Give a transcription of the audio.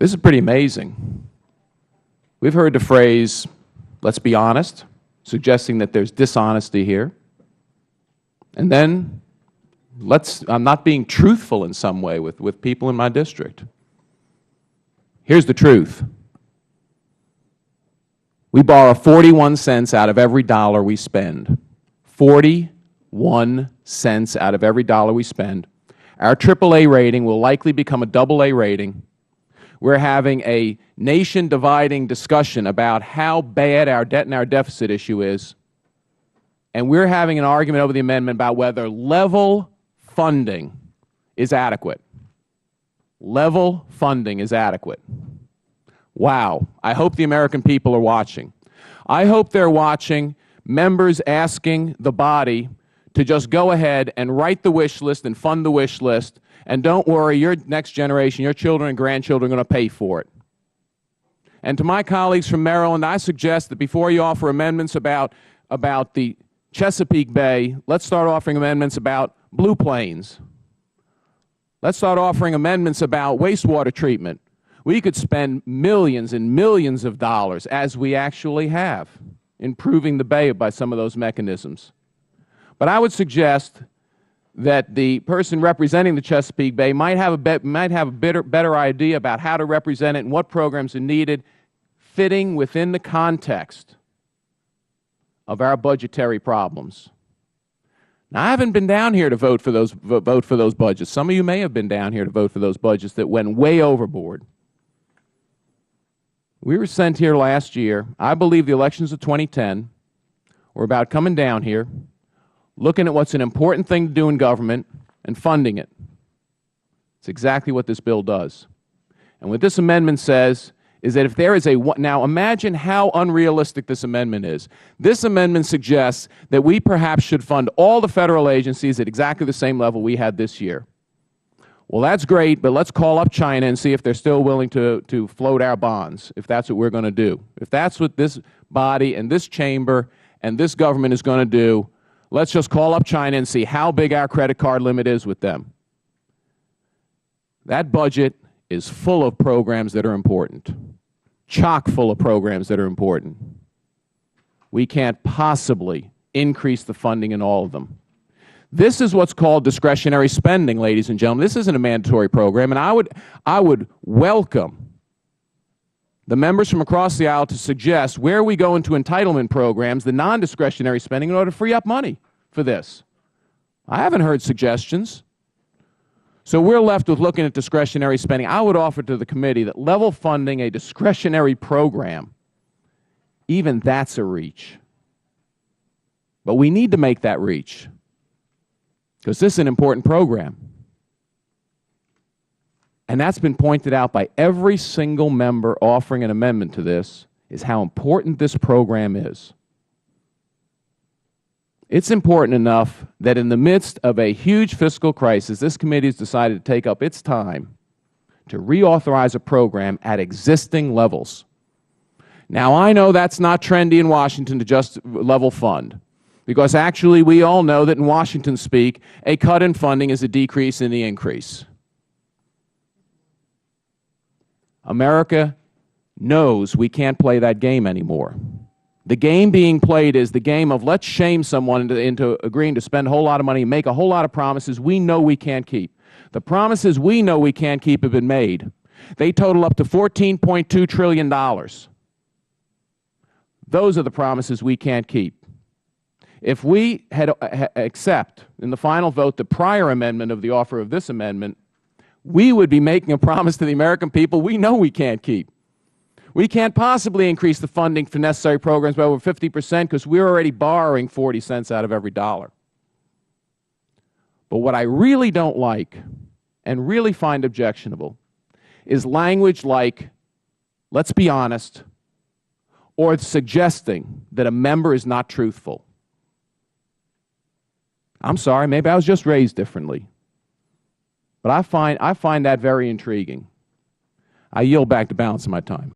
This is pretty amazing. We've heard the phrase, let's be honest, suggesting that there's dishonesty here. And then, I'm not being truthful in some way with people in my district. Here's the truth. We borrow 41 cents out of every dollar we spend. 41 cents out of every dollar we spend. Our AAA rating will likely become a AA rating. We're having a nation-dividing discussion about how bad our debt and our deficit issue is, and we're having an argument over the amendment about whether level funding is adequate. Level funding is adequate. Wow. I hope the American people are watching. I hope they're watching members asking the body to just go ahead and write the wish list and fund the wish list, and don't worry, your next generation, your children and grandchildren are going to pay for it. And to my colleagues from Maryland, I suggest that before you offer amendments about the Chesapeake Bay, let's start offering amendments about blue plains. Let's start offering amendments about wastewater treatment. We could spend millions and millions of dollars, as we actually have, improving the Bay by some of those mechanisms. But I would suggest that the person representing the Chesapeake Bay might have a better idea about how to represent it and what programs are needed, fitting within the context of our budgetary problems. Now, I haven't been down here to vote for those budgets. Some of you may have been down here to vote for those budgets that went way overboard. We were sent here last year. I believe the elections of 2010 were about coming down here, looking at what's an important thing to do in government, and funding it. It's exactly what this bill does. And what this amendment says is that if there is now imagine how unrealistic this amendment is. This amendment suggests that we perhaps should fund all the Federal agencies at exactly the same level we had this year. Well, that's great, but let's call up China and see if they're still willing to float our bonds, if that's what we're going to do. If that's what this body and this chamber and this government is going to do, let's just call up China and see how big our credit card limit is with them. That budget is full of programs that are important, chock full of programs that are important. We can't possibly increase the funding in all of them. This is what's called discretionary spending, ladies and gentlemen. This isn't a mandatory program, and I would welcome the members from across the aisle to suggest where we go into entitlement programs, the non-discretionary spending, in order to free up money for this. I haven't heard suggestions. So we're left with looking at discretionary spending. I would offer to the committee that level funding a discretionary program, even that's a reach. But we need to make that reach, because this is an important program. And that's been pointed out by every single member offering an amendment to this, is how important this program is. It's important enough that in the midst of a huge fiscal crisis, this committee has decided to take up its time to reauthorize a program at existing levels. Now, I know that's not trendy in Washington to just level fund, because actually we all know that in Washington speak, a cut in funding is a decrease in the increase. America knows we can't play that game anymore. The game being played is the game of let's shame someone into agreeing to spend a whole lot of money and make a whole lot of promises we know we can't keep. The promises we know we can't keep have been made. They total up to $14.2 trillion. Those are the promises we can't keep. If we had accept in the final vote the prior amendment of the offer of this amendment, we would be making a promise to the American people we know we can't keep. We can't possibly increase the funding for necessary programs by over 50% because we're already borrowing 40 cents out of every dollar. But what I really don't like and really find objectionable is language like, let's be honest, or suggesting that a member is not truthful. I'm sorry, maybe I was just raised differently. But I find that very intriguing. I yield back the balance of my time.